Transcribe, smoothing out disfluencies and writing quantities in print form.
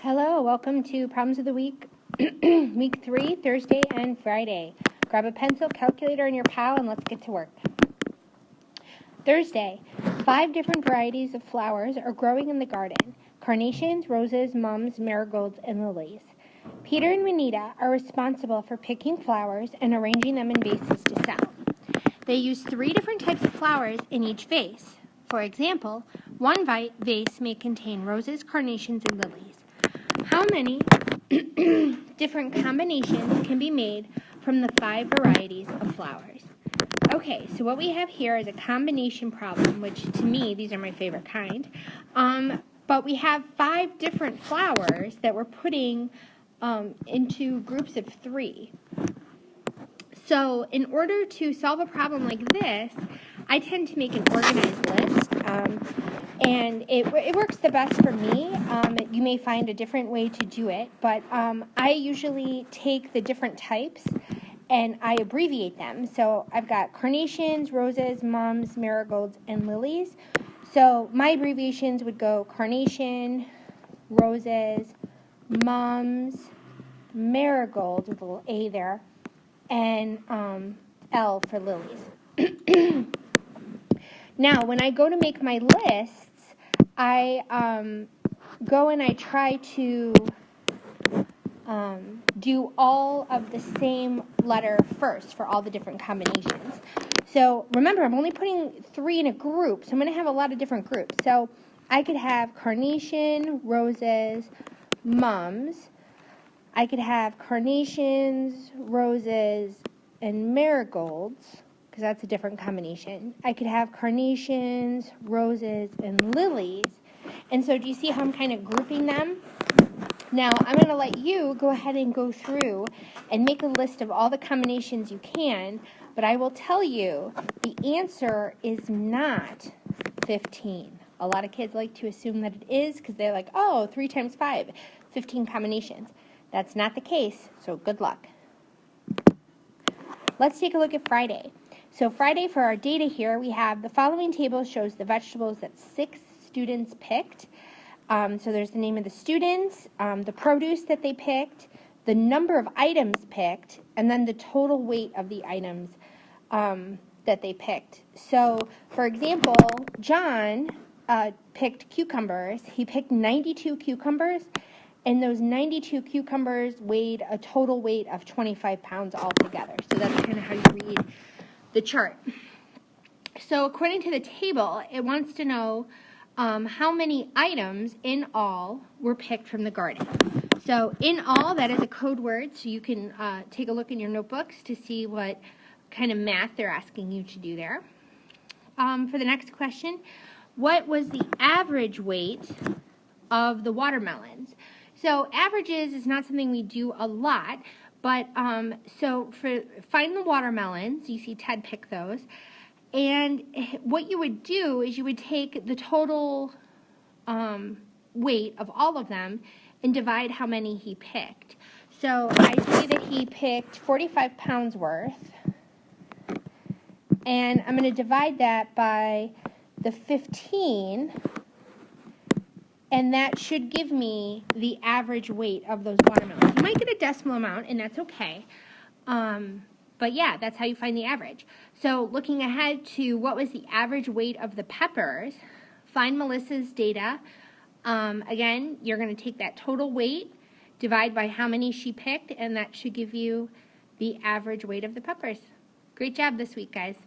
Hello, welcome to Problems of the Week, Week 3, Thursday and Friday. Grab a pencil, calculator, and your pal, and let's get to work. Thursday, 5 different varieties of flowers are growing in the garden. Carnations, roses, mums, marigolds, and lilies. Peter and Juanita are responsible for picking flowers and arranging them in vases to sell. They use 3 different types of flowers in each vase. For example, one vase may contain roses, carnations, and lilies. How many different combinations can be made from the 5 varieties of flowers? Okay, so what we have here is a combination problem, which to me, these are my favorite kind. But we have 5 different flowers that we're putting into groups of 3. So in order to solve a problem like this, I tend to make an organized list, and it works the best for me. You may find a different way to do it, but I usually take the different types and I abbreviate them. So I've got carnations, roses, mums, marigolds, and lilies. So my abbreviations would go carnation, roses, mums, marigolds with a little A there, and L for lilies. Now, when I go to make my lists, I go and I try to do all of the same letter first for all the different combinations. So remember, I'm only putting 3 in a group, so I'm going to have a lot of different groups. So I could have carnation, roses, mums. I could have carnations, roses, and marigolds, because that's a different combination. I could have carnations, roses, and lilies. And so do you see how I'm kind of grouping them? Now, I'm going to let you go ahead and go through and make a list of all the combinations you can, but I will tell you the answer is not 15. A lot of kids like to assume that it is because they're like, oh, 3 times 5, 15 combinations. That's not the case, so good luck. Let's take a look at Friday. So Friday, for our data here, we have the following table shows the vegetables that 6 students picked. So there's the name of the students, the produce that they picked, the number of items picked, and then the total weight of the items that they picked. So, for example, John picked cucumbers. He picked 92 cucumbers, and those 92 cucumbers weighed a total weight of 25 pounds altogether. So that's kind of how you read the chart. So according to the table, it wants to know how many items in all were picked from the garden. So in all, that is a code word, so you can take a look in your notebooks to see what kind of math they're asking you to do there. For the next question, what was the average weight of the watermelons? So averages is not something we do a lot, but so for find the watermelons, you see Ted pick those, and what you would do is you would take the total weight of all of them and divide how many he picked. So I see that he picked 45 pounds worth, and I'm going to divide that by the 15, and that should give me the average weight of those watermelons. You might get a decimal amount, and that's okay. But yeah, that's how you find the average. So looking ahead to what was the average weight of the peppers, find Melissa's data. Again, you're going to take that total weight, divide by how many she picked, and that should give you the average weight of the peppers. Great job this week, guys.